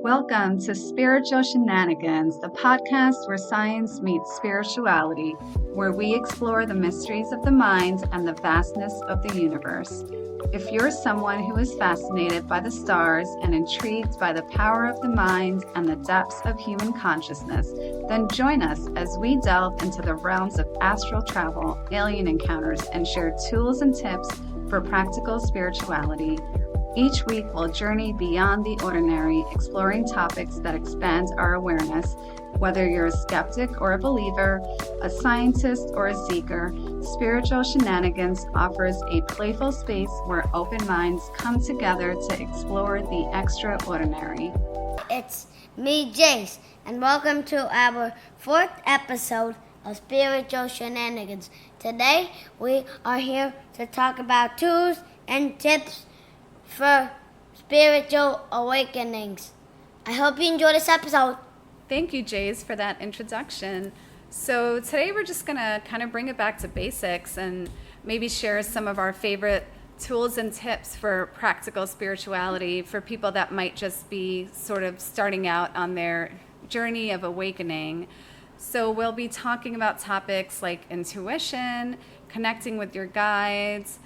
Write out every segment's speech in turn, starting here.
Welcome to Spiritual Shenanigans, the podcast where science meets spirituality, where we explore the mysteries of the mind and the vastness of the universe. If you're someone who is fascinated by the stars and intrigued by the power of the mind and the depths of human consciousness, then join us as we delve into the realms of astral travel, alien encounters, and share tools and tips for practical spirituality. Each week, we'll journey beyond the ordinary, exploring topics that expand our awareness. Whether you're a skeptic or a believer, a scientist or a seeker, Spiritual Shenanigans offers a playful space where open minds come together to explore the extraordinary. It's me, Jace, and welcome to our fourth episode of Spiritual Shenanigans. Today, we are here to talk about tools and tips for spiritual awakenings. I hope you enjoy this episode. Thank you, Jace, for that introduction. So today we're just going to kind of bring it back to basics and maybe share some of our favorite tools and tips for practical spirituality for people that might just be sort of starting out on their journey of awakening. So we'll be talking about topics like intuition, connecting with your guides.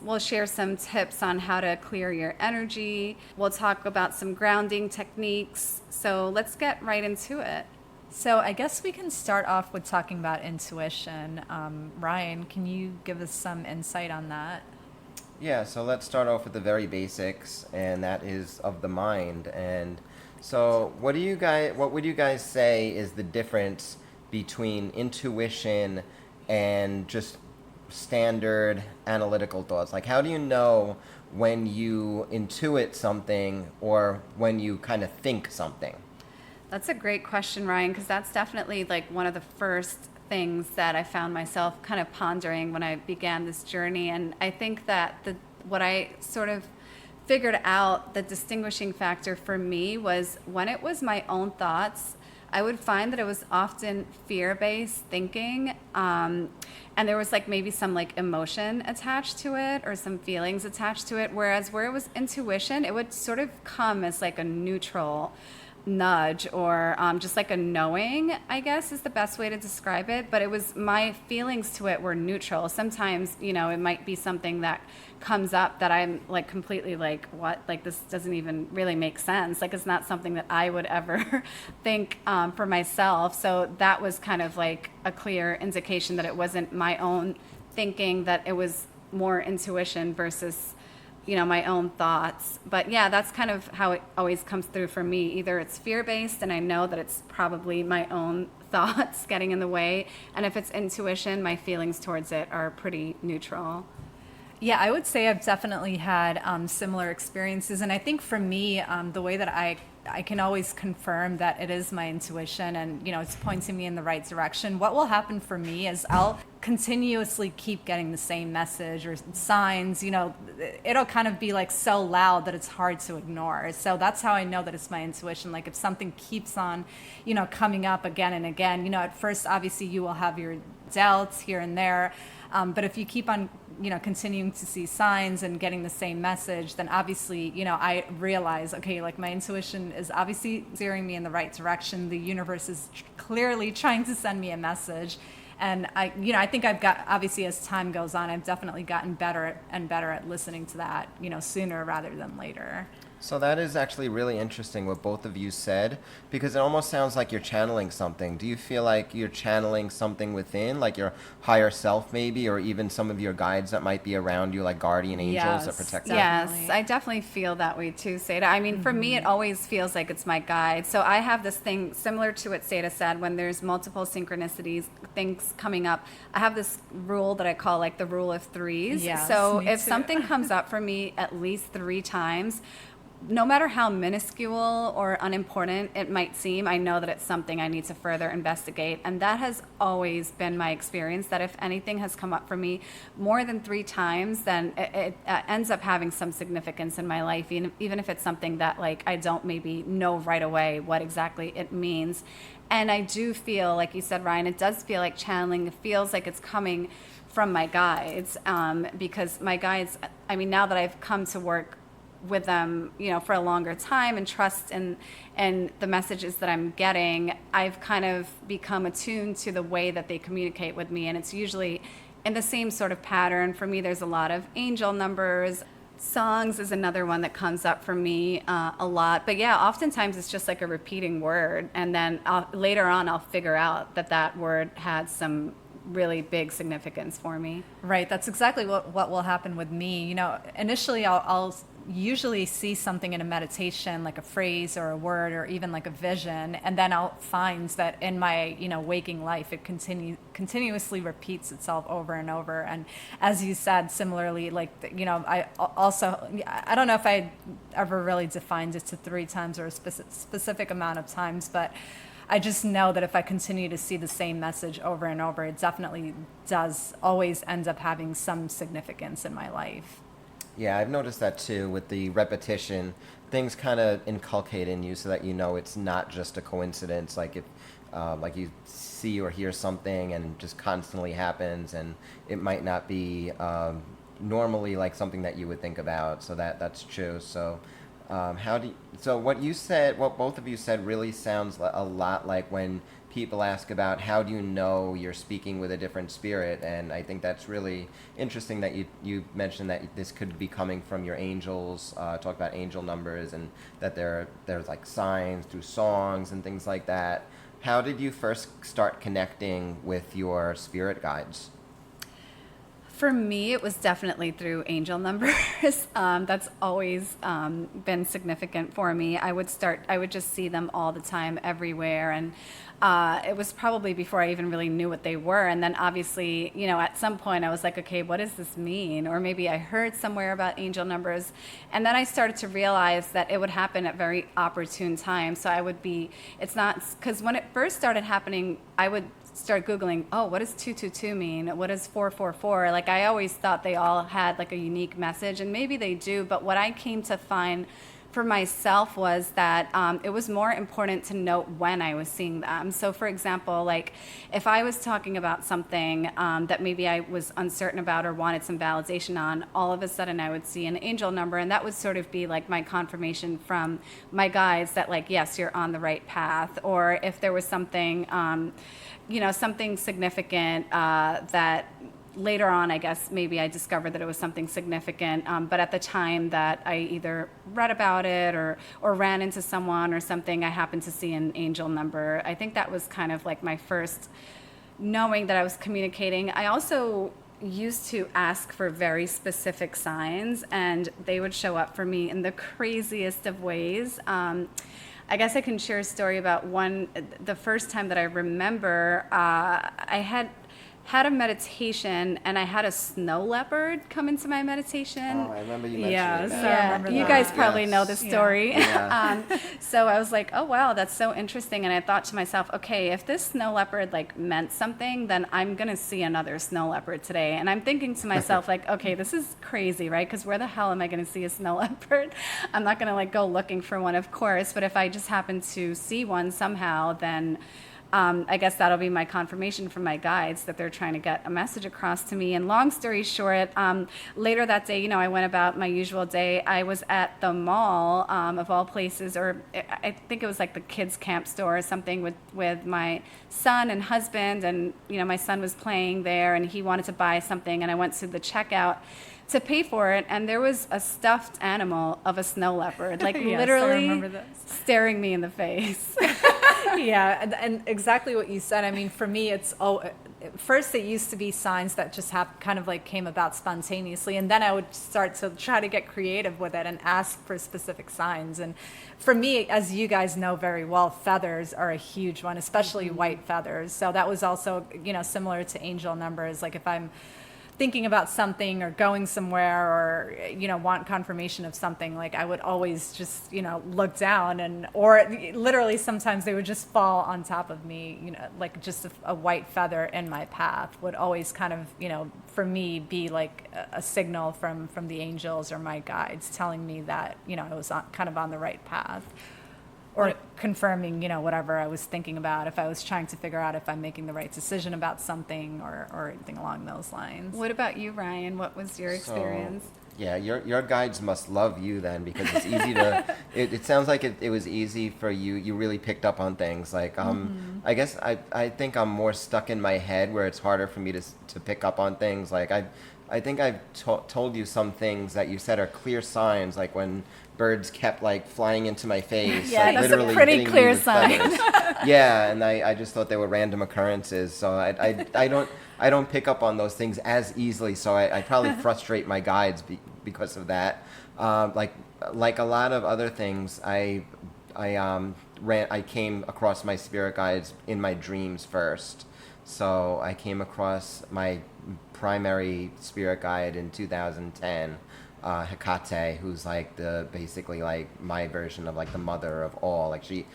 We'll share some tips on how to clear your energy. We'll talk about some grounding techniques. So let's get right into it. So I guess we can start off with talking about intuition. Ryan, can you give us some insight on that? Yeah, so let's start off with the very basics, and that is of the mind. And so what would you guys say is the difference between intuition and just standard analytical thoughts? Like, how do you know when you intuit something or when you kind of think something? That's a great question, Ryan, because that's definitely like one of the first things that I found myself kind of pondering when I began this journey. And I think that what I sort of figured out, the distinguishing factor for me, was when it was my own thoughts, I would find that it was often fear-based thinking, and there was like maybe some like emotion attached to it or some feelings attached to it, whereas where it was intuition, it would sort of come as like a neutral nudge or just like a knowing, I guess is the best way to describe it. But it was, my feelings to it were neutral. Sometimes, it might be something that comes up that I'm like completely like, what? Like, this doesn't even really make sense. Like, it's not something that I would ever think for myself. So that was kind of like a clear indication that it wasn't my own thinking, that it was more intuition versus my own thoughts. But yeah, that's kind of how it always comes through for me. Either it's fear-based and I know that it's probably my own thoughts getting in the way, and if it's intuition, my feelings towards it are pretty neutral. Yeah, I would say I've definitely had similar experiences. And I think for me, the way that I can always confirm that it is my intuition and, it's pointing me in the right direction. What will happen for me is I'll continuously keep getting the same message or signs, it'll kind of be like so loud that it's hard to ignore. So that's how I know that it's my intuition. Like, if something keeps on, coming up again and again, at first, obviously you will have your doubts here and there. But if you keep on, continuing to see signs and getting the same message, then obviously, I realize, okay, like my intuition is obviously steering me in the right direction. The universe is clearly trying to send me a message. And I think I've got, obviously as time goes on, I've definitely gotten better and better at listening to that, sooner rather than later. So that is actually really interesting what both of you said, because it almost sounds like you're channeling something. Do you feel like you're channeling something within, like your higher self maybe, or even some of your guides that might be around you, like guardian angels that protect you? Yes, I definitely feel that way too, Saidah. I mean, for me, it always feels like it's my guide. So I have this thing similar to what Saidah said, when there's multiple synchronicities, things coming up. I have this rule that I call like the rule of threes. Yes, so me if too. something comes up for me at least 3 times, no matter how minuscule or unimportant it might seem, I know that it's something I need to further investigate. And that has always been my experience, that if anything has come up for me more than 3 times, then it ends up having some significance in my life, even if it's something that like I don't maybe know right away what exactly it means. And I do feel, like you said, Ryan, it does feel like channeling. It feels like it's coming from my guides, because my guides, I mean, now that I've come to work with them, for a longer time and trust in the messages that I'm getting, I've kind of become attuned to the way that they communicate with me. And it's usually in the same sort of pattern. For me, there's a lot of angel numbers. Songs is another one that comes up for me a lot. But yeah, oftentimes it's just like a repeating word. And then later on, I'll figure out that word had some really big significance for me. Right. That's exactly what will happen with me. Initially I'll usually see something in a meditation, like a phrase or a word or even like a vision, and then I'll find that in my waking life it continuously repeats itself over and over. And as you said, similarly, like I don't know if I ever really defined it to 3 times or a specific amount of times, but I just know that if I continue to see the same message over and over, it definitely does always end up having some significance in my life. Yeah, I've noticed that too with the repetition. Things kind of inculcate in you so that it's not just a coincidence. Like if like you see or hear something and it just constantly happens, and it might not be normally like something that you would think about. So that's true. So so what both of you said really sounds a lot like when people ask about how do you know you're speaking with a different spirit. And I think that's really interesting that you mentioned that this could be coming from your angels, talk about angel numbers, and that there's like signs through songs and things like that. How did you first start connecting with your spirit guides? For me, it was definitely through angel numbers. That's always been significant for me. I would just see them all the time, everywhere. And it was probably before I even really knew what they were. And then obviously, at some point I was like, okay, what does this mean? Or maybe I heard somewhere about angel numbers. And then I started to realize that it would happen at very opportune times. So it's not, because when it first started happening, I would start Googling, what does 222 mean? What does 444? Like, I always thought they all had like a unique message, and maybe they do, but what I came to find for myself was that it was more important to note when I was seeing them. So for example, like if I was talking about something that maybe I was uncertain about or wanted some validation on, all of a sudden I would see an angel number, and that would sort of be like my confirmation from my guides that like, yes, you're on the right path. Or if there was something something significant that later on, I guess, maybe I discovered that it was something significant. But at the time that I either read about it or ran into someone or something, I happened to see an angel number. I think that was kind of like my first knowing that I was communicating. I also used to ask for very specific signs, and they would show up for me in the craziest of ways. I guess I can share a story about the first time that I remember. I had a meditation, and I had a snow leopard come into my meditation. Oh, I remember you mentioning Yes, that. I remember You that. guys probably Yes. know the story. Yeah. So I was like, oh, wow, that's so interesting. And I thought to myself, okay, if this snow leopard like meant something, then I'm going to see another snow leopard today. And I'm thinking to myself, like, okay, this is crazy, right? Because where the hell am I going to see a snow leopard? I'm not going to like go looking for one, of course. But if I just happen to see one somehow, then I guess that'll be my confirmation from my guides that they're trying to get a message across to me. And long story short, later that day, I went about my usual day. I was at the mall, of all places, or I think it was like the kids' camp store or something with my son and husband. And, my son was playing there, and he wanted to buy something. And I went to the checkout to pay for it, and there was a stuffed animal of a snow leopard, like Yes, I literally remember this. staring me in the face. Yeah, and exactly what you said. I mean, for me, first it used to be signs that just kind of like came about spontaneously, and then I would start to try to get creative with it and ask for specific signs. And for me, as you guys know very well, feathers are a huge one, especially white feathers. So that was also, similar to angel numbers. Like if I'm thinking about something or going somewhere or want confirmation of something, like I would always just look down, or literally sometimes they would just fall on top of me, like just a white feather in my path would always kind of for me be like a signal from the angels or my guides telling me that I was kind of on the right path, or confirming, whatever I was thinking about, if I was trying to figure out if I'm making the right decision about something or anything along those lines. What about you, Ryan? What was your experience? Yeah, your guides must love you then, because it's easy to. It sounds like it was easy for you. You really picked up on things. Like I guess I think I'm more stuck in my head where it's harder for me to pick up on things. Like I think I've told you some things that you said are clear signs, like when birds kept like flying into my face. Yeah, like, that's literally a pretty hitting me clear with sign. feathers. Yeah, and I just thought they were random occurrences. So I don't pick up on those things as easily. So I probably frustrate my guides because of that. Like a lot of other things, I came across my spirit guides in my dreams first. So I came across my primary spirit guide in 2010, Hecate, who's like basically like my version of like the mother of all. Like she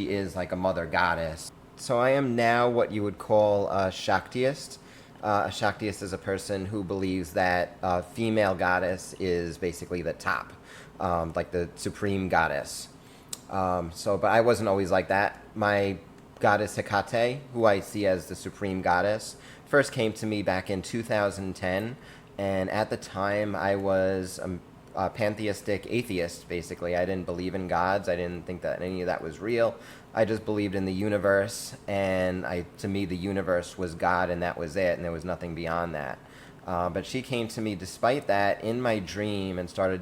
is like a mother goddess. So I am now what you would call a Shaktiist. A Shaktiist is a person who believes that a female goddess is basically the top, like the supreme goddess. But I wasn't always like that. My goddess Hecate, who I see as the supreme goddess, first came to me back in 2010, and at the time I was a pantheistic atheist, basically. I didn't believe in gods. I didn't think that any of that was real. I just believed in the universe, and to me the universe was God, and that was it, and there was nothing beyond that. But she came to me despite that in my dream and started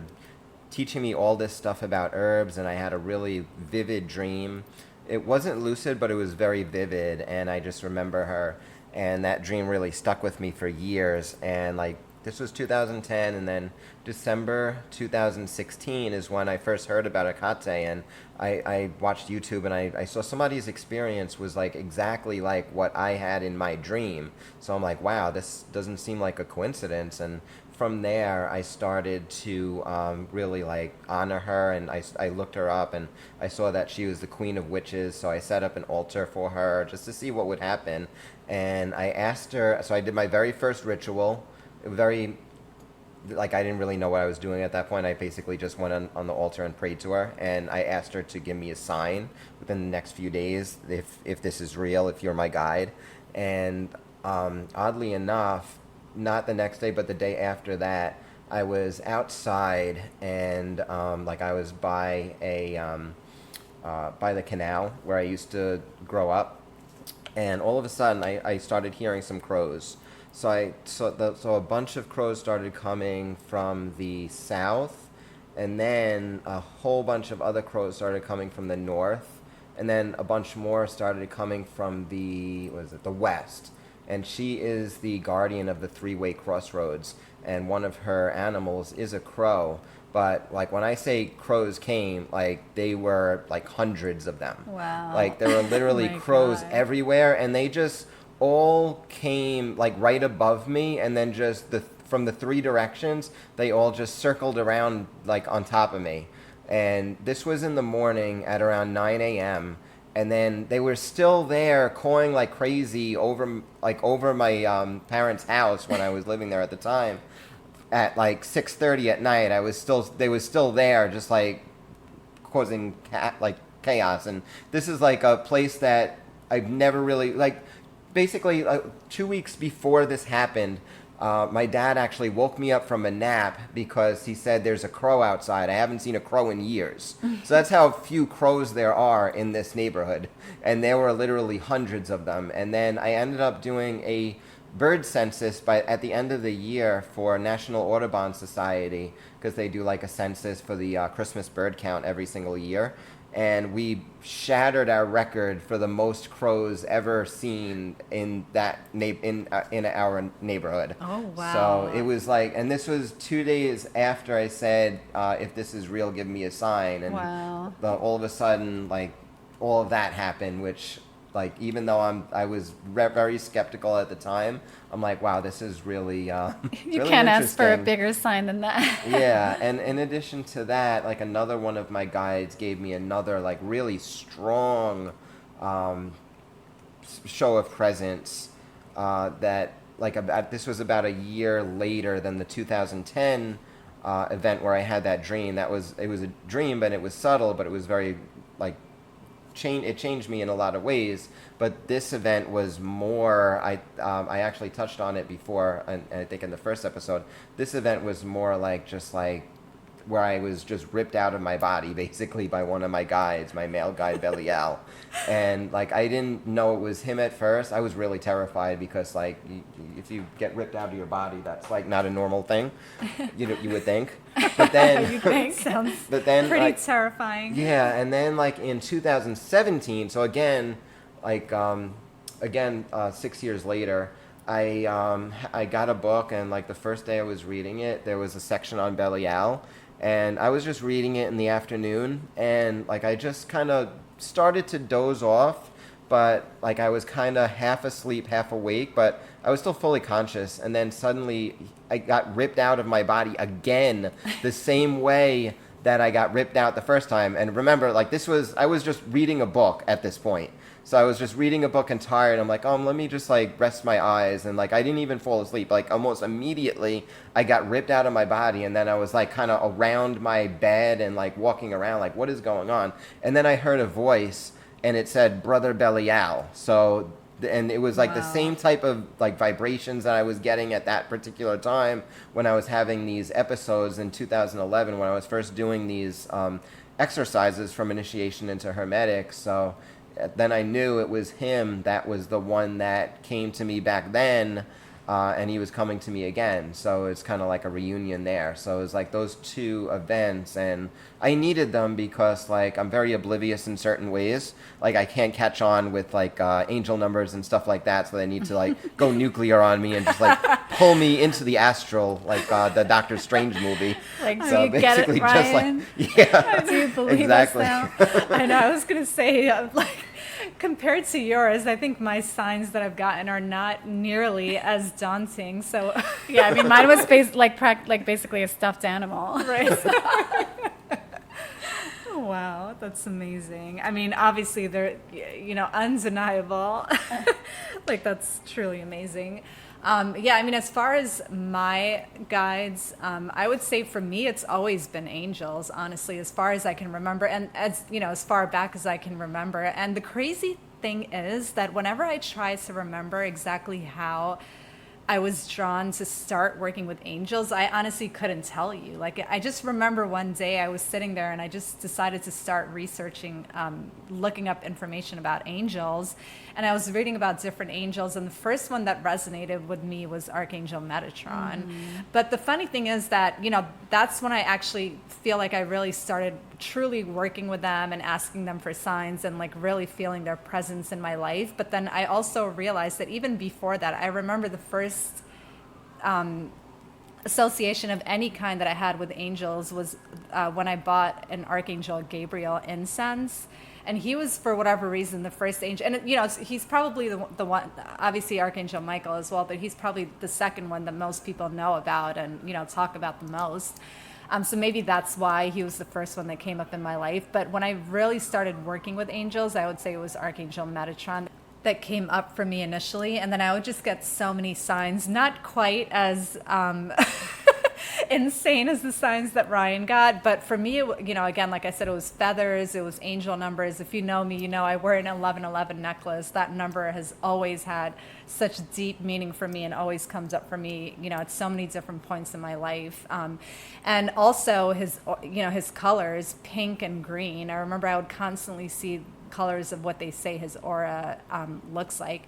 teaching me all this stuff about herbs, and I had a really vivid dream. It wasn't lucid, but it was very vivid, and I just remember her, and that dream really stuck with me for years. And like this was 2010, and then December 2016 is when I first heard about Hecate, and I watched YouTube, and I saw somebody's experience was like exactly like what I had in my dream. So I'm like, wow, this doesn't seem like a coincidence. And from there, I started to really like honor her, and I looked her up, and I saw that she was the queen of witches. So I set up an altar for her just to see what would happen. And I asked her. So I did my very first ritual. Very, like, I didn't really know what I was doing at that point. I basically just went on the altar and prayed to her, and I asked her to give me a sign within the next few days if this is real, if you're my guide. And oddly enough, not the next day, but the day after that, I was outside, and like I was by by the canal where I used to grow up, and all of a sudden I started hearing some crows. So a bunch of crows started coming from the south, and then a whole bunch of other crows started coming from the north, and then a bunch more started coming from the west. And she is the guardian of the three-way crossroads, and one of her animals is a crow. But like when I say crows came, like they were like hundreds of them. Wow. Like there were literally Oh my crows God. everywhere, and they just all came like right above me, and then just from the three directions, they all just circled around like on top of me. And this was in the morning at around 9 a.m. And then they were still there cawing like crazy over my parents' house when I was living there at the time. At like 6:30 at night, they were still there, just like causing chaos. And this is like a place that I've never really like. Basically, 2 weeks before this happened, my dad actually woke me up from a nap because he said there's a crow outside. I haven't seen a crow in years. So that's how few crows there are in this neighborhood. And there were literally hundreds of them. And then I ended up doing a bird census at the end of the year for National Audubon Society, because they do like a census for the Christmas bird count every single year. And we shattered our record for the most crows ever seen in in our neighborhood. Oh, wow. So it was like, and this was 2 days after I said, if this is real, give me a sign. And Wow. all of a sudden, like, all of that happened, which, like, even though I was very skeptical at the time, I'm like, wow, this is really You really can't ask for a interesting. bigger sign than that. Yeah, and in addition to that, like another one of my guides gave me another like really strong show of presence that like this was about a year later than the 2010 event where I had that dream. It was a dream, but it was subtle, but it was very like it changed me in a lot of ways. But this event was more. I actually touched on it before, and I think in the first episode. This event was more like just like where I was just ripped out of my body, basically, by one of my guides, my male guide, Belial. And, like, I didn't know it was him at first. I was really terrified because, like, if you get ripped out of your body, that's, like, not a normal thing, you would think. But then... You think? Sounds pretty like, terrifying. Yeah, and then, like, in 2017, so again, like, 6 years later, I got a book, and, like, the first day I was reading it, there was a section on Belial. And I was just reading it in the afternoon, and like I just kind of started to doze off, but like I was kind of half asleep, half awake, but I was still fully conscious. And then suddenly I got ripped out of my body again, the same way that I got ripped out the first time. And remember, like I was just reading a book at this point. So I was just reading a book and tired. I'm like, let me just like rest my eyes. And like, I didn't even fall asleep. Like almost immediately I got ripped out of my body. And then I was like kind of around my bed and like walking around like, what is going on? And then I heard a voice and it said, Brother Belial. So, and it was like the same type of like vibrations that I was getting at that particular time when I was having these episodes in 2011, when I was first doing these exercises from initiation into Hermetics. So then I knew it was him that was the one that came to me back then, and he was coming to me again. So it's kind of like a reunion there. So it was like those two events, and I needed them because like I'm very oblivious in certain ways. Like I can't catch on with like angel numbers and stuff like that, so they need to like go nuclear on me and just like pull me into the astral, like the Doctor Strange movie. Like, so do you get it, Ryan? Just like, yeah, do you believe exactly. Us now? I know. I was gonna say like. Compared to yours, I think my signs that I've gotten are not nearly as daunting. So, yeah, I mean, mine was basically a stuffed animal. Right. Wow, that's amazing. I mean, obviously, they're, undeniable. Like, that's truly amazing. Yeah, I mean, as far as my guides, I would say for me, it's always been angels, honestly, as far as I can remember, and as far back as I can remember. And the crazy thing is that whenever I try to remember exactly how I was drawn to start working with angels, I honestly couldn't tell you. Like, I just remember one day I was sitting there and I just decided to start researching, looking up information about angels. And I was reading about different angels, and the first one that resonated with me was Archangel Metatron. But the funny thing is that, that's when I actually feel like I really started truly working with them and asking them for signs and like really feeling their presence in my life. But then I also realized that even before that, I remember the first association of any kind that I had with angels was when I bought an Archangel Gabriel incense. And he was, for whatever reason, the first angel. And, he's probably the one, obviously Archangel Michael as well, but he's probably the second one that most people know about and, talk about the most. So maybe that's why he was the first one that came up in my life. But when I really started working with angels, I would say it was Archangel Metatron that came up for me initially. And then I would just get so many signs, not quite as insane as the signs that Ryan got. But for me, again, like I said, it was feathers, it was angel numbers. If you know me, I wear an 1111 necklace. That number has always had such deep meaning for me and always comes up for me, at so many different points in my life. And also his colors, pink and green. I remember I would constantly see colors of what they say his aura looks like.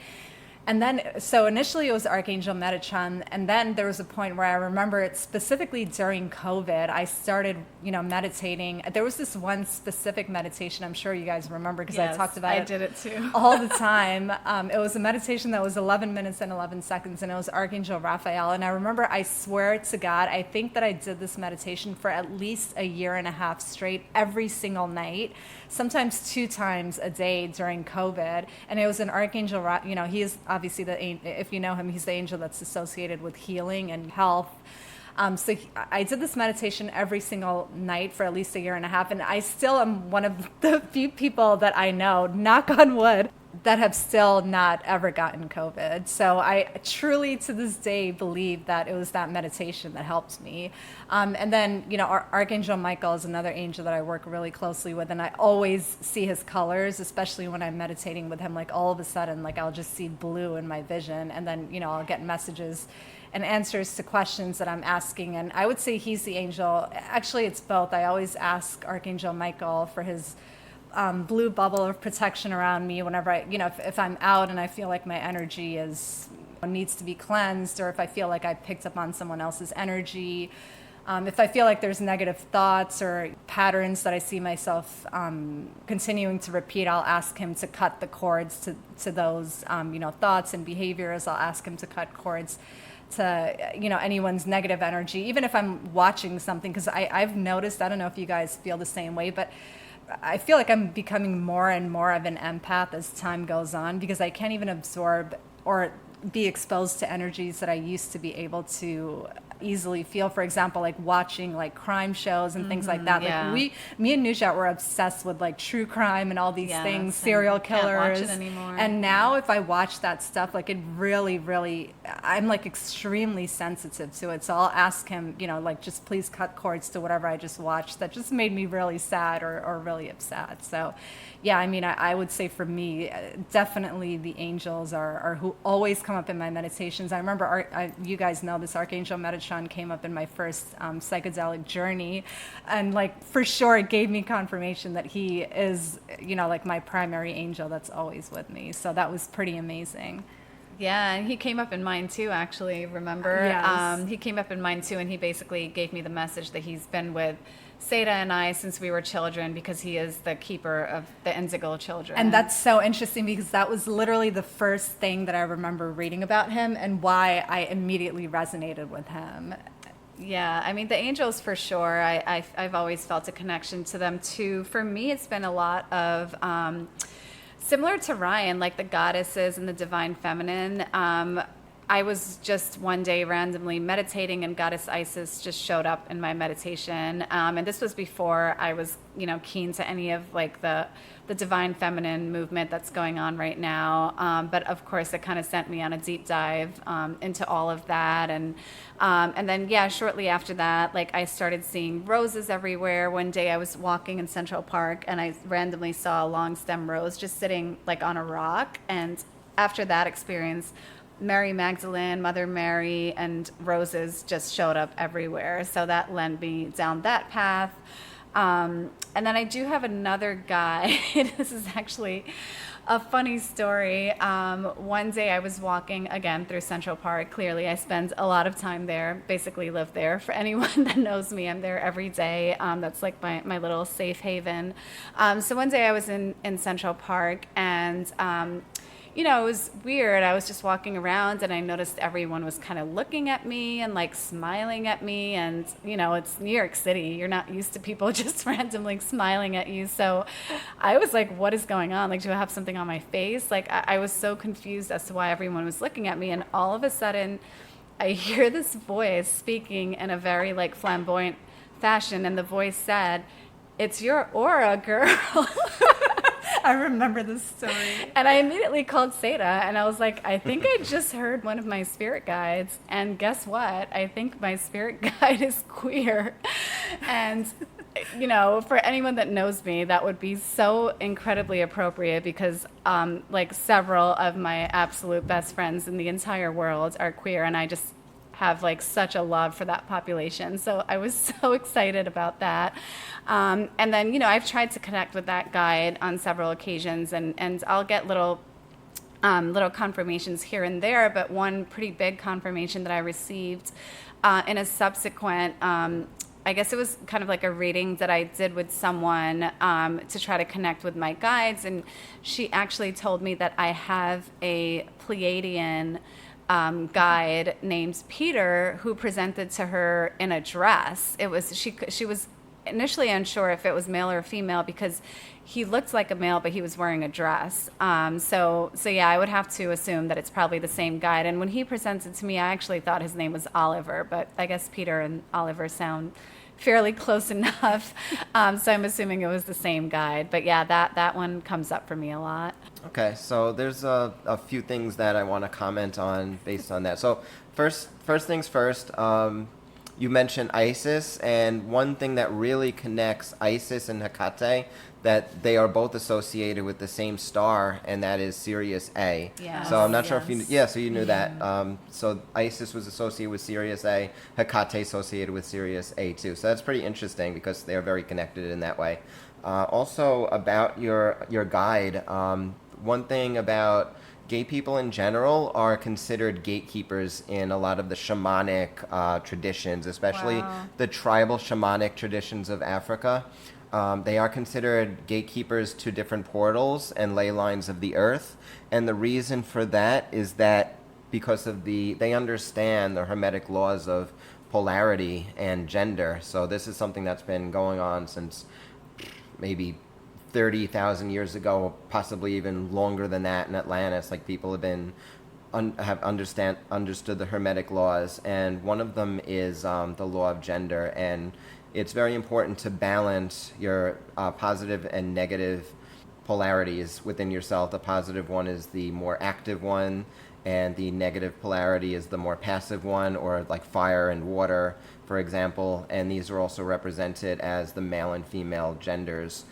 And then, so initially it was Archangel Metatron, and then there was a point where I remember it specifically during COVID, I started, meditating. There was this one specific meditation, I'm sure you guys remember because I talked about it. I did it too. All the time. It was a meditation that was 11 minutes and 11 seconds, and it was Archangel Raphael. And I remember, I swear to God, I think that I did this meditation for at least a year and a half straight, every single night, sometimes 2 times a day during COVID. And it was an Archangel, he is obviously if you know him, he's the angel that's associated with healing and health. So I did this meditation every single night for at least a year and a half, and I still am one of the few people that I know, knock on wood, that have still not ever gotten COVID. So I truly, to this day, believe that it was that meditation that helped me. And then, Archangel Michael is another angel that I work really closely with, and I always see his colors, especially when I'm meditating with him. Like all of a sudden, like I'll just see blue in my vision, and then, I'll get messages and answers to questions that I'm asking. And I would say he's the angel. Actually, it's both. I always ask Archangel Michael for his blue bubble of protection around me whenever if I'm out and I feel like my energy needs to be cleansed, or if I feel like I picked up on someone else's energy. If I feel like there's negative thoughts or patterns that I see myself continuing to repeat, I'll ask him to cut the cords to those thoughts and behaviors. I'll ask him to cut cords to anyone's negative energy, even if I'm watching something, because I've noticed, I don't know if you guys feel the same way, but I feel like I'm becoming more and more of an empath as time goes on, because I can't even absorb or be exposed to energies that I used to be able to easily feel. For example, like watching like crime shows and things like that. Yeah. Like me and Nudrat were obsessed with like true crime and all these things, same. serial Can't watch killers. it anymore. And now if I watch that stuff, like it really, really, I'm like extremely sensitive to it. So I'll ask him, like just please cut cords to whatever I just watched that just made me really sad or really upset. So yeah, I mean, I would say for me, definitely the angels are who always come up in my meditations. I remember, you guys know this, Archangel Metatron came up in my first psychedelic journey. And like, for sure, it gave me confirmation that he is, like my primary angel that's always with me. So that was pretty amazing. Yeah, and he came up in mine too, actually, remember? Yes. He came up in mine too, and he basically gave me the message that he's been with Saidah and I since we were children, because he is the keeper of the indigo children. And that's so interesting, because that was literally the first thing that I remember reading about him and why I immediately resonated with him. Yeah, I mean, the angels for sure. I've always felt a connection to them too. For me, it's been a lot of similar to Ryan, like the goddesses and the divine feminine. I was just one day randomly meditating, and Goddess Isis just showed up in my meditation. And this was before I was, keen to any of like the divine feminine movement that's going on right now. But of course, it kind of sent me on a deep dive into all of that. And then, yeah, shortly after that, like I started seeing roses everywhere. One day I was walking in Central Park, and I randomly saw a long stem rose just sitting like on a rock. And after that experience, Mary Magdalene, Mother Mary, and roses just showed up everywhere. So that led me down that path. And then I do have another guy. This is actually a funny story. One day I was walking again through Central Park. Clearly, I spend a lot of time there, basically live there. For anyone that knows me, I'm there every day. That's like my little safe haven. So one day I was in Central Park, and it was weird. I was just walking around, and I noticed everyone was kind of looking at me and like smiling at me. And, it's New York City. You're not used to people just randomly smiling at you. So I was like, what is going on? Like, do I have something on my face? Like, I was so confused as to why everyone was looking at me. And all of a sudden, I hear this voice speaking in a very like flamboyant fashion. And the voice said, "It's your aura, girl." I remember this story. And I immediately called Saidah, and I was like, I think I just heard one of my spirit guides. And guess what? I think my spirit guide is queer. And, for anyone that knows me, that would be so incredibly appropriate, because like several of my absolute best friends in the entire world are queer, and I just have like such a love for that population. So I was so excited about that. And then, I've tried to connect with that guide on several occasions, and I'll get little confirmations here and there. But one pretty big confirmation that I received in a subsequent, I guess it was kind of like a reading that I did with someone to try to connect with my guides. And she actually told me that I have a Pleiadian guide named Peter, who presented to her in a dress. It was she was initially unsure if it was male or female, because he looked like a male, but he was wearing a dress. So yeah, I would have to assume that it's probably the same guide. And when he presented to me, I actually thought his name was Oliver, but I guess Peter and Oliver sound fairly close enough. So I'm assuming it was the same guide. But yeah, that one comes up for me a lot. Okay, so there's a few things that I want to comment on based on that. So first things first, you mentioned Isis, and one thing that really connects Isis and Hecate, that they are both associated with the same star, and that is Sirius A. Yes. So I'm not sure if Yes. so you knew that. So Isis was associated with Sirius A, Hecate associated with Sirius A too. So that's pretty interesting because they are very connected in that way. Also about your guide, one thing about gay people in general are considered gatekeepers in a lot of the shamanic traditions, especially Wow. the tribal shamanic traditions of Africa. They are considered gatekeepers to different portals and ley lines of the earth. And the reason for that is that because of they understand the hermetic laws of polarity and gender. So this is something that's been going on since maybe 30,000 years ago, possibly even longer than that in Atlantis. Like people have been understood the hermetic laws, and one of them is the law of gender. And it's very important to balance your positive and negative polarities within yourself. The positive one is the more active one, and the negative polarity is the more passive one, or like fire and water, for example. And these are also represented as the male and female genders.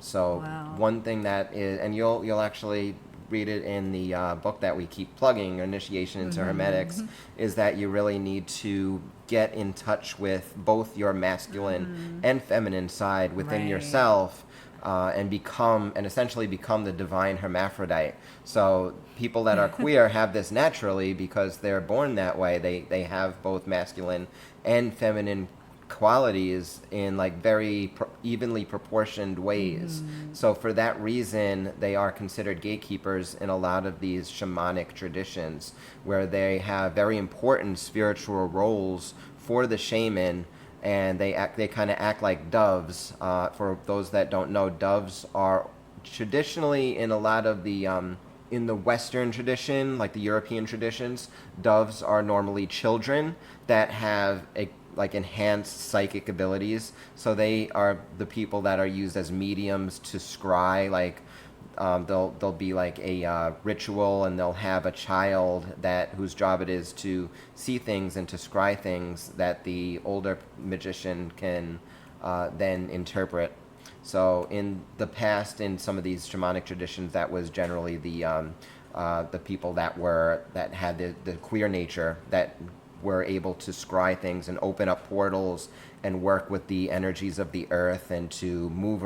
So Wow. one thing that is, and you'll actually read it in the book that we keep plugging, Initiation into Hermetics, is that you really need to get in touch with both your masculine and feminine side within Right. yourself, and essentially become the divine hermaphrodite. So people that are queer have this naturally because they're born that way. They have both masculine and feminine qualities in like very evenly proportioned ways. So for that reason, they are considered gatekeepers in a lot of these shamanic traditions, where they have very important spiritual roles for the shaman, and they kind of act like doves. For those that don't know, doves are traditionally in a lot of the in the Western tradition, like the European traditions, doves are normally children that have like enhanced psychic abilities. So they are the people that are used as mediums to scry. Like there'll be like a ritual, and they'll have a child whose job it is to see things and to scry things that the older magician can then interpret. So in the past, in some of these shamanic traditions, that was generally the people that had the queer nature, that were able to scry things and open up portals and work with the energies of the earth, and to move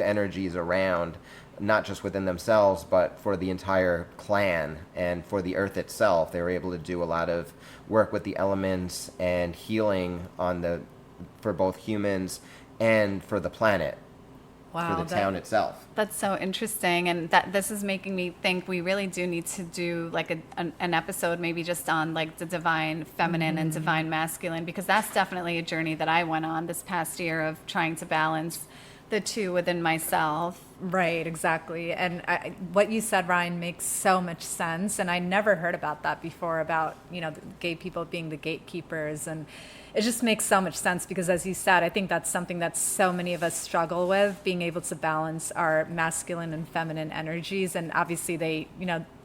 energies around, not just within themselves, but for the entire clan and for the earth itself. They were able to do a lot of work with the elements and healing for both humans and for the planet, Wow. for the town itself. That's so interesting, and that this is making me think we really do need to do like an episode maybe just on like the divine feminine and divine masculine, because that's definitely a journey that I went on this past year of trying to balance the two within myself. Right, exactly. And what you said, Ryan, makes so much sense. And I never heard about that before, about, the gay people being the gatekeepers. And it just makes so much sense because, as you said, I think that's something that so many of us struggle with, being able to balance our masculine and feminine energies. And obviously they,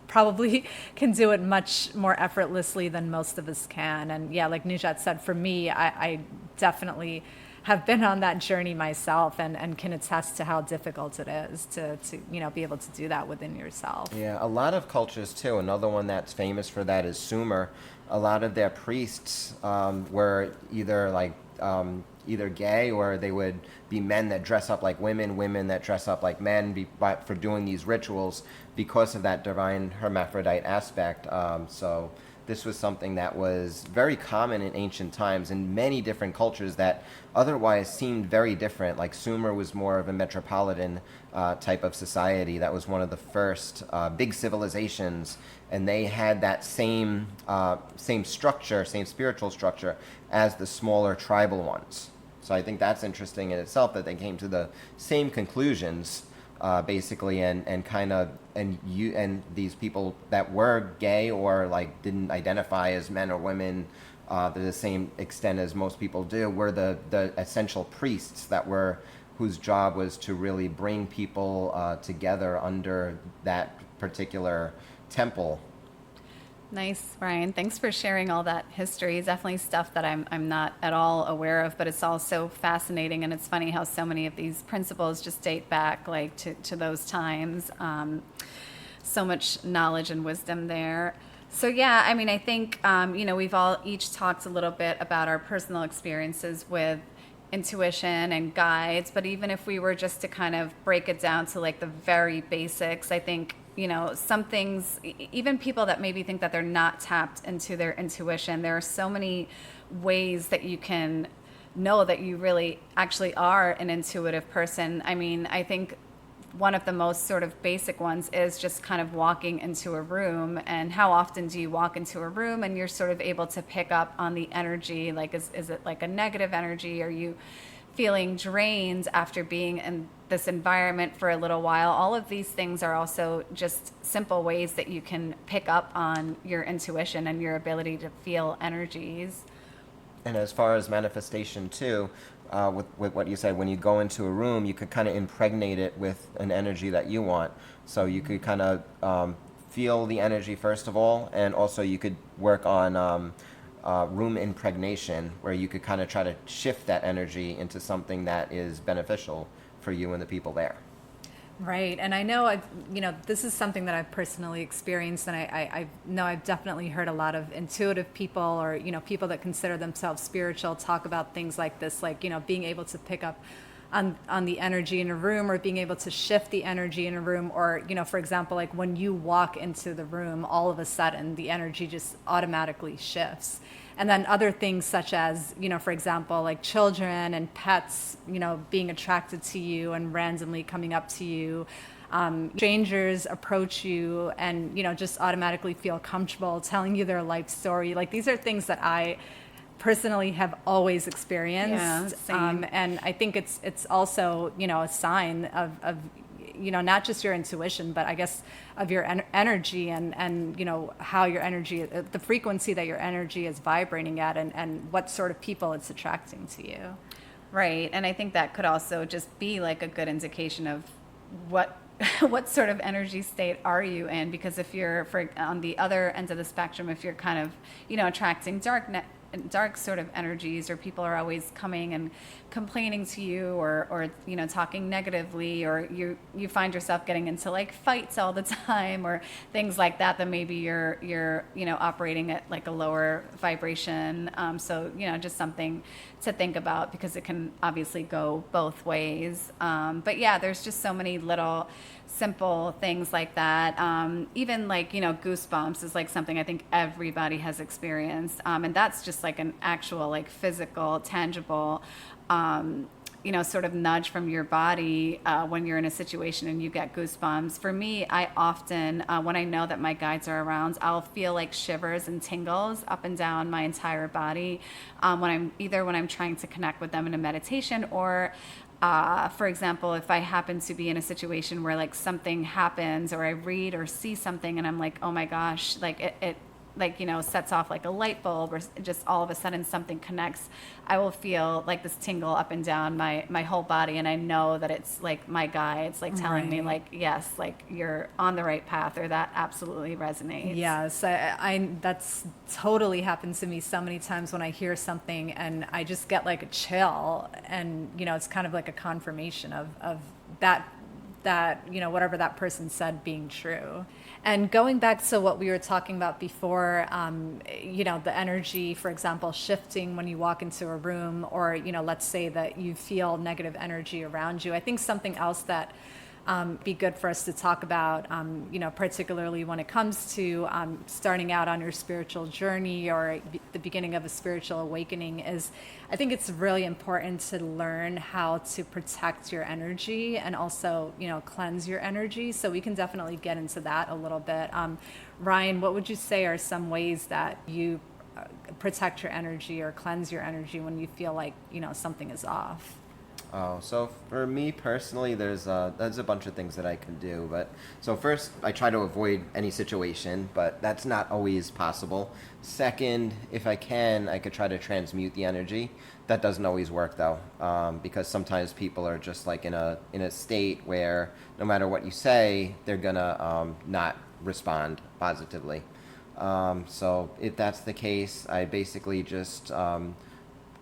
probably can do it much more effortlessly than most of us can. And yeah, like Nudrat said, for me, I definitely have been on that journey myself, and can attest to how difficult it is to be able to do that within yourself. Yeah, a lot of cultures too. Another one that's famous for that is Sumer. A lot of their priests were either gay, or they would be men that dress up like women that dress up like men, for doing these rituals because of that divine hermaphrodite aspect. So this was something that was very common in ancient times in many different cultures that otherwise seemed very different. Like Sumer was more of a metropolitan type of society. That was one of the first big civilizations, and they had that same structure, same spiritual structure as the smaller tribal ones. So I think that's interesting in itself, that they came to the same conclusions, basically, and these people that were gay or like didn't identify as men or women to the same extent as most people do were the essential priests that were whose job was to really bring people together under that particular temple. Nice, Ryan. Thanks for sharing all that history. It's definitely stuff that I'm not at all aware of, but it's all so fascinating. And it's funny how so many of these principles just date back like to those times. So much knowledge and wisdom there. So yeah, I mean, I think, we've all each talked a little bit about our personal experiences with intuition and guides, but even if we were just to kind of break it down to like the very basics, I think, some things, even people that maybe think that they're not tapped into their intuition, there are so many ways that you can know that you really actually are an intuitive person. I mean, I think one of the most sort of basic ones is just kind of walking into a room. And how often do you walk into a room and you're sort of able to pick up on the energy? Like, is it like a negative energy? Are you feeling drained after being in this environment for a little while? All of these things are also just simple ways that you can pick up on your intuition and your ability to feel energies. And as far as manifestation too, with what you said, when you go into a room, you could kind of impregnate it with an energy that you want. So you could kind of feel the energy first of all, and also you could work on room impregnation, where you could kind of try to shift that energy into something that is beneficial for you and the people there. Right. And I know this is something that I've personally experienced, and I know I've definitely heard a lot of intuitive people, or, people that consider themselves spiritual, talk about things like this, like, being able to pick up on the energy in a room, or being able to shift the energy in a room, or, for example, like when you walk into the room, all of a sudden the energy just automatically shifts. And then other things such as, for example, like children and pets, being attracted to you and randomly coming up to you. Strangers approach you and, just automatically feel comfortable telling you their life story. Like, these are things that I personally have always experienced. Yeah, same. And I think it's also, a sign of not just your intuition, but I guess of your energy and how your energy, the frequency that your energy is vibrating at, and what sort of people it's attracting to you. Right. And I think that could also just be like a good indication of what sort of energy state are you in? Because if you're on the other end of the spectrum, if you're kind of, attracting dark sort of energies, or people are always coming and complaining to you, or talking negatively, or you find yourself getting into like fights all the time, or things like that, then maybe you're operating at like a lower vibration. So just something to think about, because it can obviously go both ways. But yeah, there's just so many little simple things like that. Even like, goosebumps is like something I think everybody has experienced. And that's just like an actual, like physical, tangible, sort of nudge from your body when you're in a situation and you get goosebumps. For me, I often, when I know that my guides are around, I'll feel like shivers and tingles up and down my entire body when I'm trying to connect with them in a meditation, or for example, if I happen to be in a situation where like something happens, or I read or see something and I'm like, oh my gosh, like it like, sets off like a light bulb, or just all of a sudden something connects, I will feel like this tingle up and down my whole body. And I know that it's like my guides like telling me like, yes, like you're on the right path, or that absolutely resonates. Yes, I that's totally happened to me so many times when I hear something and I just get like a chill, and, it's kind of like a confirmation of that whatever that person said being true. And going back to what we were talking about before, the energy, for example, shifting when you walk into a room, or, let's say that you feel negative energy around you. I think something else that be good for us to talk about, particularly when it comes to starting out on your spiritual journey, or the beginning of a spiritual awakening, is I think it's really important to learn how to protect your energy, and also, cleanse your energy. So we can definitely get into that a little bit. Ryan, what would you say are some ways that you protect your energy or cleanse your energy when you feel like, something is off? Oh, so for me personally, there's a bunch of things that I can do. But so first, I try to avoid any situation, but that's not always possible. Second, if I can, I could try to transmute the energy. That doesn't always work though, because sometimes people are just like in a state where no matter what you say, they're gonna not respond positively. So if that's the case, I basically just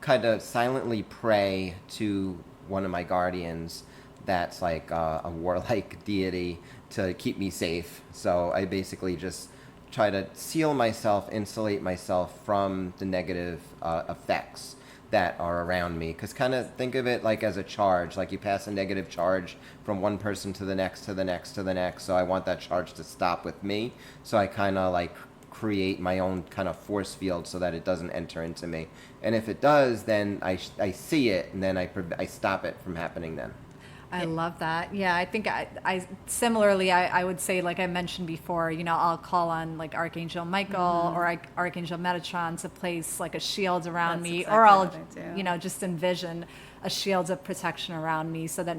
kind of silently pray to one of my guardians that's like a warlike deity to keep me safe. So I basically just try to seal myself, insulate myself from the negative effects that are around me. Because kind of think of it like as a charge, like you pass a negative charge from one person to the next, to the next, to the next. So I want that charge to stop with me. So I kind of like create my own kind of force field so that it doesn't enter into me. And if it does, then I see it, and then I stop it from happening then. I love that. Yeah, I think I similarly, I would say, like I mentioned before, I'll call on like Archangel Michael or Archangel Metatron to place like a shield around That's me, exactly or I'll, what I do. just envision a shield of protection around me so that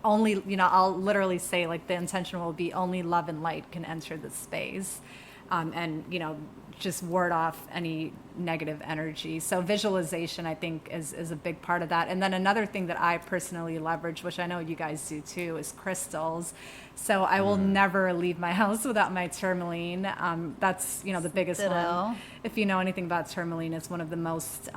I'll literally say like the intention will be only love and light can enter this space. And just ward off any negative energy. So visualization, I think, is a big part of that. And then another thing that I personally leverage, which I know you guys do too, is crystals. So I will never leave my house without my tourmaline. That's the biggest Ditto. one. If you know anything about tourmaline, it's one of the most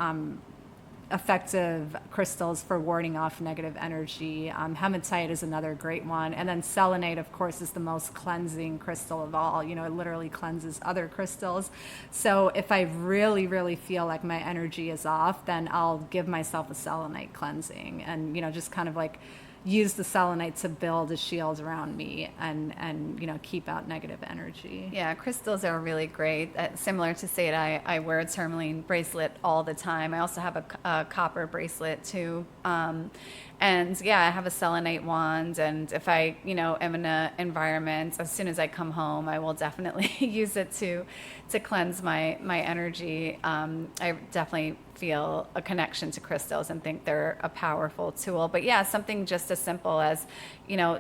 effective crystals for warding off negative energy. Hematite is another great one. And then selenite, of course, is the most cleansing crystal of all. It literally cleanses other crystals. So if I really, really feel like my energy is off, then I'll give myself a selenite cleansing and, just kind of like use the selenite to build a shield around me and keep out negative energy. Yeah, crystals are really great. Similar to Saidah, I wear a tourmaline bracelet all the time. I also have a copper bracelet too. And yeah, I have a selenite wand. And if I, am in an environment, as soon as I come home, I will definitely use it to cleanse my energy. I definitely feel a connection to crystals and think they're a powerful tool. But yeah, something just as simple as,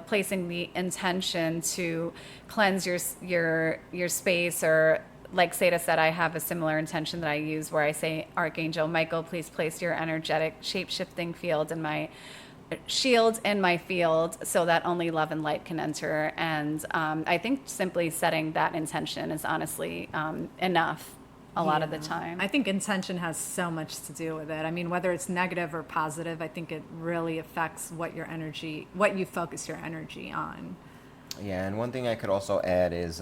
placing the intention to cleanse your space, or like Saidah said, I have a similar intention that I use where I say, Archangel Michael, please place your energetic shape-shifting field in my shield in my field so that only love and light can enter. And I think simply setting that intention is honestly enough a lot of the time. I think intention has so much to do with it. I mean, whether it's negative or positive, I think it really affects what you focus your energy on. Yeah, and one thing I could also add is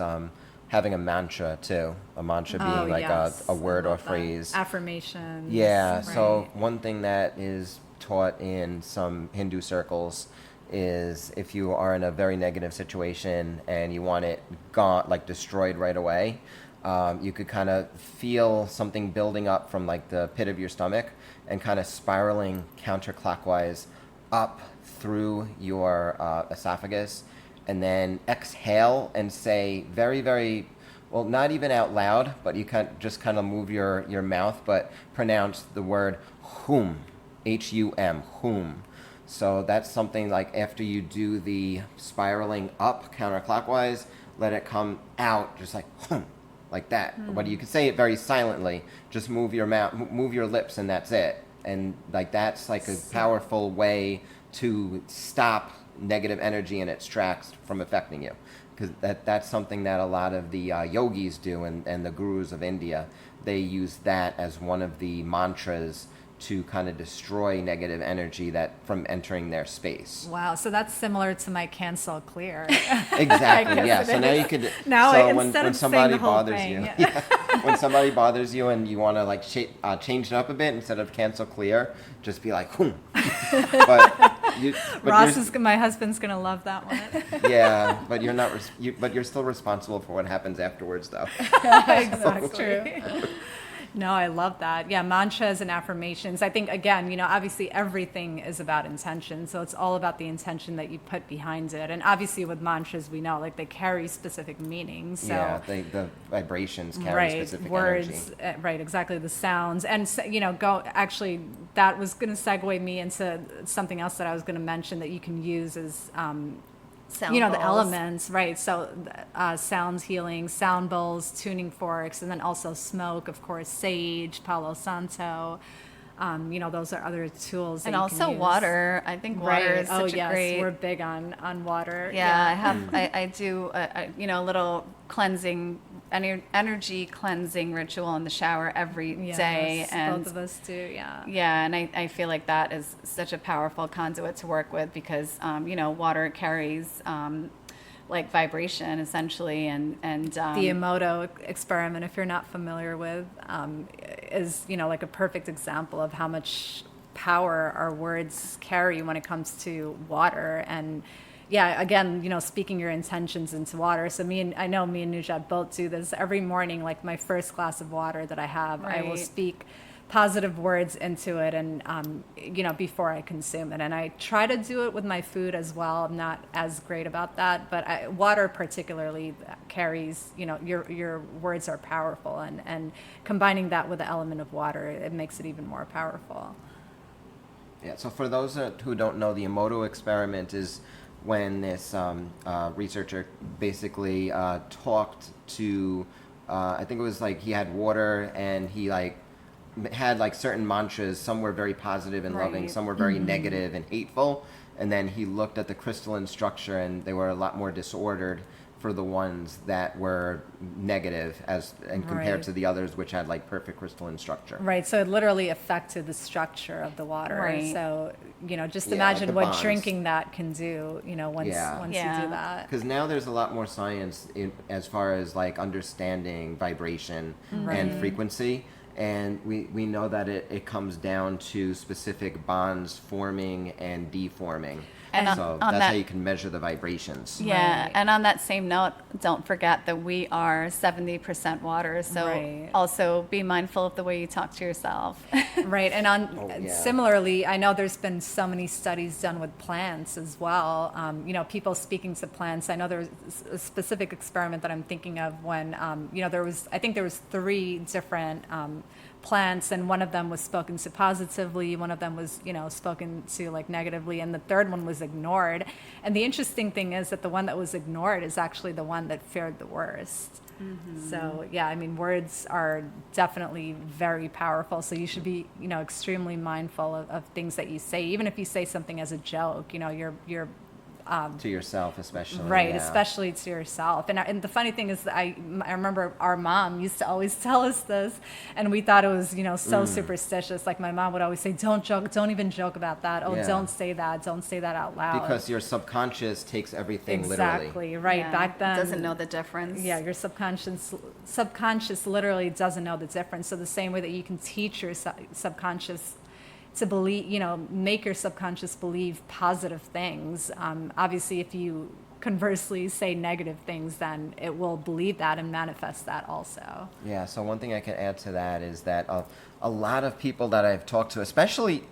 having a mantra too. A mantra being like yes. a word I or love that. phrase. Affirmations. Yeah, right. so one thing that is taught in some Hindu circles is if you are in a very negative situation and you want it gone, like destroyed right away, you could kind of feel something building up from like the pit of your stomach and kind of spiraling counterclockwise up through your esophagus, and then exhale and say very, very, well, not even out loud, but you can just kind of move your mouth, but pronounce the word hum, H-U-M, hum. So that's something like after you do the spiraling up counterclockwise, let it come out just like hum, like that. But you can say it very silently. Just move your mouth, move your lips, and that's it. And like that's like a powerful way to stop negative energy in its tracks from affecting you. Because that's something that a lot of the yogis do, and the gurus of India. They use that as one of the mantras to kind of destroy negative energy that from entering their space. Wow, so that's similar to my cancel clear. Exactly. Yeah. So now you could. Now, so instead when of saying somebody the whole bothers thing. you, yeah, when somebody bothers you and you want to like change it up a bit, instead of cancel clear, just be like, "Hum." But My husband's gonna love that one. yeah, but you're not. But you're still responsible for what happens afterwards, though. Exactly. No, I love that. Yeah, mantras and affirmations. I think, again, obviously everything is about intention. So it's all about the intention that you put behind it. And obviously with mantras, we know, like, they carry specific meanings. So, Yeah, the vibrations carry right, specific words, energy. right, exactly, the sounds. And, actually, that was going to segue me into something else that I was going to mention that you can use as Sound the bowls. elements, right? So sounds healing, sound bowls, tuning forks, and then also smoke, of course, sage, Palo Santo. Those are other tools. And that you also can use. water. I think water Right. is such a great. We're big on water. Yeah, I have. I do a little cleansing, energy cleansing ritual in the shower every day, Yes, and both of us do. Yeah. yeah, and I feel like that is such a powerful conduit to work with because water carries like vibration essentially, and The Emoto experiment, if you're not familiar with, is like a perfect example of how much power our words carry when it comes to water. And yeah, again, speaking your intentions into water. So I know me and Nudrat both do this every morning. Like my first glass of water that I have, I will Right. speak positive words into it, and before I consume it. And I try to do it with my food as well. I'm not as great about that, but water particularly carries, your words are powerful, and combining that with the element of water, it makes it even more powerful. Yeah, so for those who don't know, the Emoto experiment is when this researcher basically talked to, I think it was like he had water and he had like certain mantras. Some were very positive and loving, Right. some were very negative and hateful. And then he looked at the crystalline structure, and they were a lot more disordered for the ones that were negative compared Right. to the others which had like perfect crystalline structure. Right, so it literally affected the structure of the water. Right. So, just Yeah, imagine like the what bonds. drinking that can do, once Yeah. once Yeah. you do that. Because now there's a lot more science as far as like understanding vibration Right. and frequency. And we know that it comes down to specific bonds forming and deforming. And so on that's that- how you can measure the vibrations. Yeah, Right. and on that same note, don't forget that we are 70% water. So Right. also be mindful of the way you talk to yourself. Right, and yeah. similarly, I know there's been so many studies done with plants as well. People speaking to plants. I know there was a specific experiment that I'm thinking of when, I think there was 3 different plants, and one of them was spoken to positively, one of them was, spoken to like negatively, and the third one was ignored. And the interesting thing is that the one that was ignored is actually the one that fared the worst. So yeah, I mean, words are definitely very powerful. So you should be, extremely mindful of things that you say, even if you say something as a joke. You're To yourself, especially. right, yeah. especially to yourself. And the funny thing is that I remember our mom used to always tell us this, and we thought it was, so superstitious. Like my mom would always say, don't joke, don't even joke about that. Oh, Yeah. don't say that out loud. Because your subconscious takes everything exactly, literally. right. Yeah, Back then, doesn't know the difference. yeah, your subconscious literally doesn't know the difference. So the same way that you can teach your subconscious to believe, make your subconscious believe positive things. Obviously, if you conversely say negative things, then it will believe that and manifest that also. Yeah, so one thing I can add to that is that a lot of people that I've talked to, especially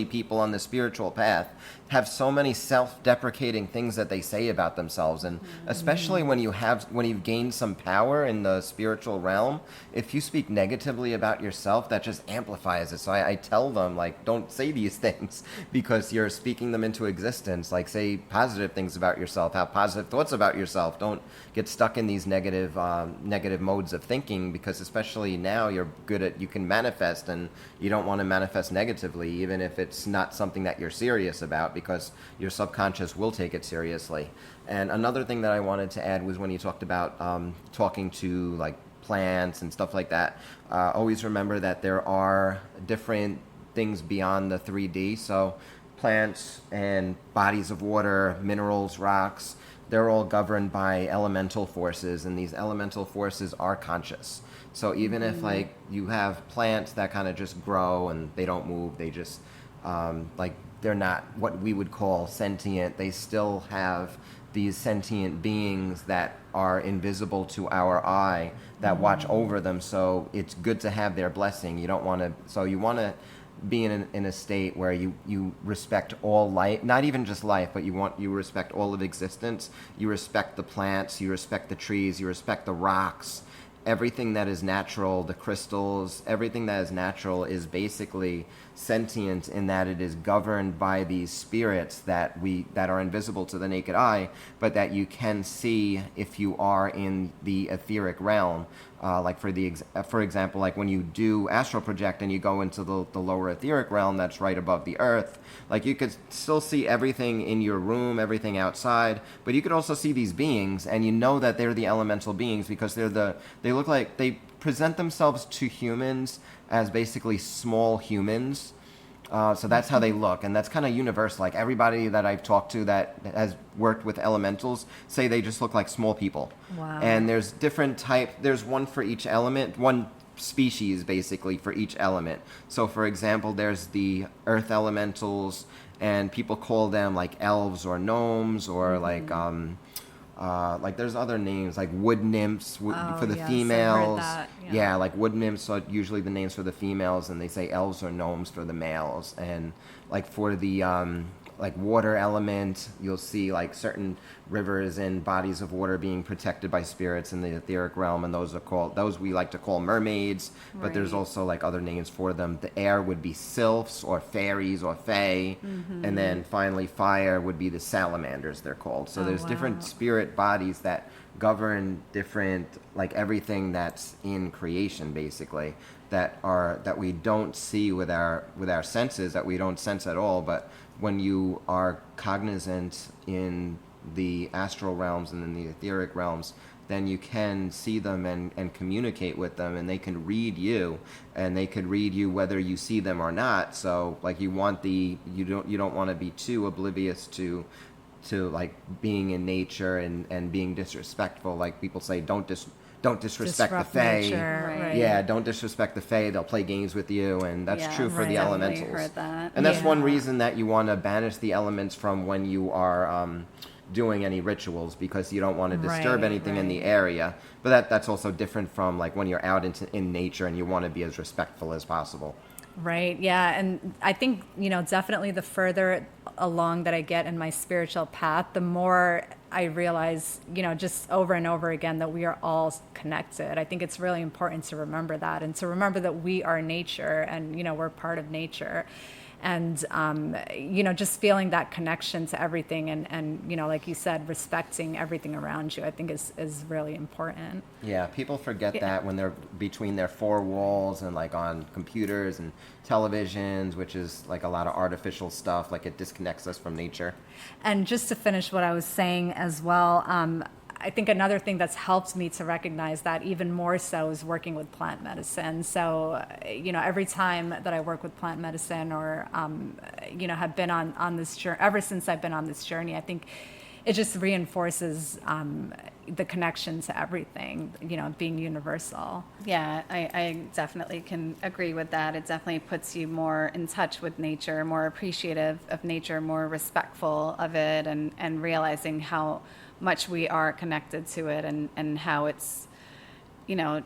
people on the spiritual path, have so many self-deprecating things that they say about themselves. And especially when you've gained some power in the spiritual realm, if you speak negatively about yourself, that just amplifies it. So I tell them, like, don't say these things because you're speaking them into existence. Like, say positive things about yourself, have positive thoughts about yourself. Don't get stuck in these negative modes of thinking, because especially now you can manifest, and you don't want to manifest negatively, even if it's not something that you're serious about, because your subconscious will take it seriously. And another thing that I wanted to add was when you talked about talking to like plants and stuff like that. Always remember that there are different things beyond the 3D. So plants and bodies of water, minerals, rocks, they're all governed by elemental forces, and these elemental forces are conscious. So even if like you have plants that kind of just grow and they don't move, they just they're not what we would call sentient, they still have these sentient beings that are invisible to our eye that watch over them. So it's good to have their blessing. You don't want to, so you want to be in a state where you respect all life, not even just life, but you respect all of existence. You respect the plants, you respect the trees, you respect the rocks, everything that is natural, the crystals, everything that is natural is basically sentient in that it is governed by these spirits that are invisible to the naked eye, but that you can see if you are in the etheric realm. Like for example, like when you do astral project and you go into the lower etheric realm that's right above the earth, like you could still see everything in your room, everything outside, but you could also see these beings, and you know that they're the elemental beings because they look like, they present themselves to humans as basically small humans. So that's how they look, and that's kind of universal. Like everybody that I've talked to that has worked with elementals say they just look like small people. Wow. And there's different there's one for each element, one species basically for each element. So for example, there's the earth elementals, and people call them like elves or gnomes, or like there's other names like wood nymphs for the yes, females. I heard that, yeah, like wood nymphs are usually the names for the females, and they say elves or gnomes for the males. And like for the like water element, you'll see like certain rivers and bodies of water being protected by spirits in the etheric realm, and those we like to call mermaids. But there's Right. also like other names for them. The air would be sylphs or fairies or fae, and then finally fire would be the salamanders, they're called. So there's different spirit bodies that govern different, like everything that's in creation basically, that we don't see with our senses, that we don't sense at all. But when you are cognizant in the astral realms and in the etheric realms, then you can see them and communicate with them, and they can read you, and they could read you whether you see them or not. So like you don't want to be too oblivious to like being in nature and being disrespectful. Like people say, don't disrespect the Disrupt fae. nature, right. Yeah, don't disrespect the fae. They'll play games with you, and that's Yeah, true for right. the Definitely elementals. heard that. And that's one Yeah. reason that you want to banish the elements from when you are doing any rituals, because you don't want to disturb Right, anything in the right. area. But that's also different from like when you're out in nature and you want to be as respectful as possible. Right. Yeah. And I think, definitely the further along that I get in my spiritual path, the more I realize, just over and over again that we are all connected. I think it's really important to remember that, and to remember that we are nature, and, we're part of nature. And, just feeling that connection to everything, and like you said, respecting everything around you, I think is really important. Yeah, people forget that when they're between their four walls and like on computers and televisions, which is like a lot of artificial stuff, like it disconnects us from nature. And just to finish what I was saying as well, I think another thing that's helped me to recognize that even more so is working with plant medicine. So, every time that I work with plant medicine, or, have been on this journey, ever since I've been on this journey, I think it just reinforces the connection to everything, being universal. Yeah, I definitely can agree with that. It definitely puts you more in touch with nature, more appreciative of nature, more respectful of it, and realizing how much we are connected to it, and how it's,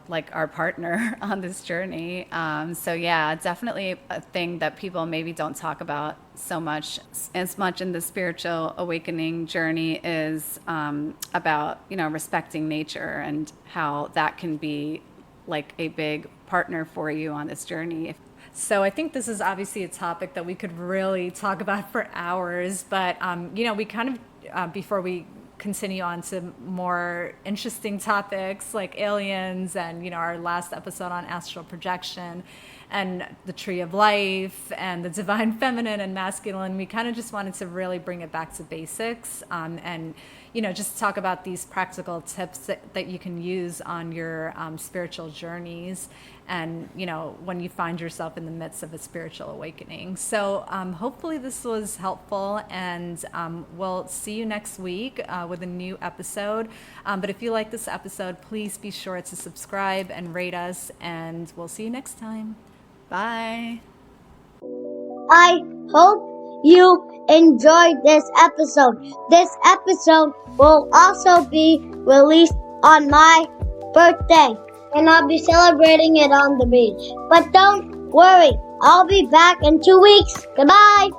like our partner on this journey. So yeah, definitely a thing that people maybe don't talk about so much as much in the spiritual awakening journey is about, respecting nature, and how that can be like a big partner for you on this journey. So I think this is obviously a topic that we could really talk about for hours, but we kind of, before we continue on to more interesting topics like aliens, and our last episode on astral projection and the tree of life and the divine feminine and masculine, we kind of just wanted to really bring it back to basics, and just talk about these practical tips that you can use on your spiritual journeys, and when you find yourself in the midst of a spiritual awakening. So hopefully this was helpful, and we'll see you next week with a new episode. But if you like this episode, please be sure to subscribe and rate us, and we'll see you next time. Bye. I hope you enjoyed this episode. This episode will also be released on my birthday, and I'll be celebrating it on the beach. But don't worry, I'll be back in 2 weeks. Goodbye!